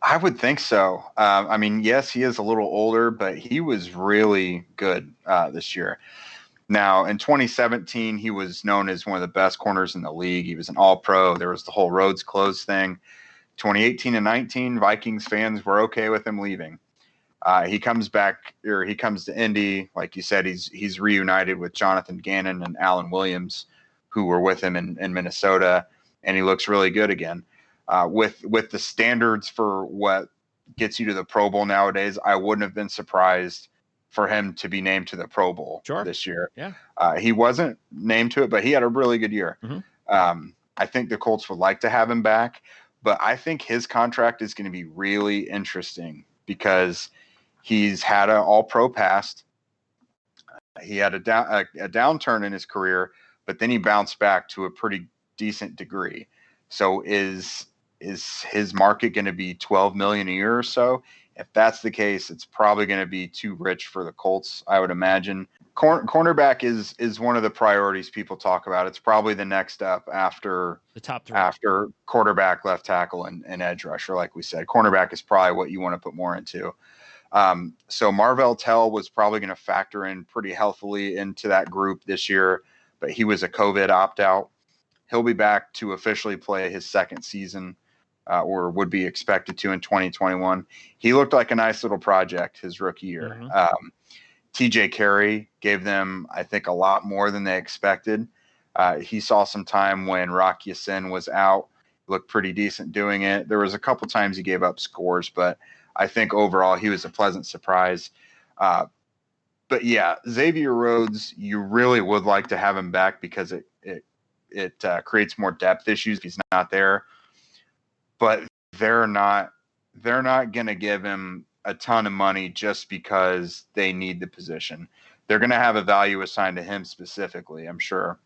I would think so. I mean, yes, he is a little older, but he was really good this year. Now, in 2017, he was known as one of the best corners in the league. He was an all-pro. There was the whole Rhodes close thing. 2018 and 19, Vikings fans were okay with him leaving. He comes back, or he comes to Indy. Like you said, he's reunited with Jonathan Gannon and Alan Williams, who were with him in Minnesota, and he looks really good again. With the standards for what gets you to the Pro Bowl nowadays, I wouldn't have been surprised for him to be named to the Pro Bowl this year. Yeah. He wasn't named to it, but he had a really good year. I think the Colts would like to have him back, but I think his contract is going to be really interesting because he's had an all-pro past. He had a downturn in his career, but then he bounced back to a pretty decent degree. So is his market going to be $12 million a year or so? If that's the case, it's probably going to be too rich for the Colts, I would imagine. Cornerback is one of the priorities people talk about. It's probably the next up after the top three, after quarterback, left tackle, and edge rusher. Like we said, cornerback is probably what you want to put more into. So Marvell Tell was probably going to factor in pretty healthily into that group this year, but he was a COVID opt-out. He'll be back to officially play his second season, or would be expected to in 2021. He looked like a nice little project his rookie year. TJ Carey gave them, I think, a lot more than they expected. He saw some time when Rock Ya-Sin was out. Looked pretty decent doing it. There was a couple times he gave up scores, but I think overall he was a pleasant surprise. But yeah, Xavier Rhodes, you really would like to have him back because it creates more depth issues if he's not there. But they're not going to give him a ton of money just because they need the position. They're going to have a value assigned to him specifically, I'm sure.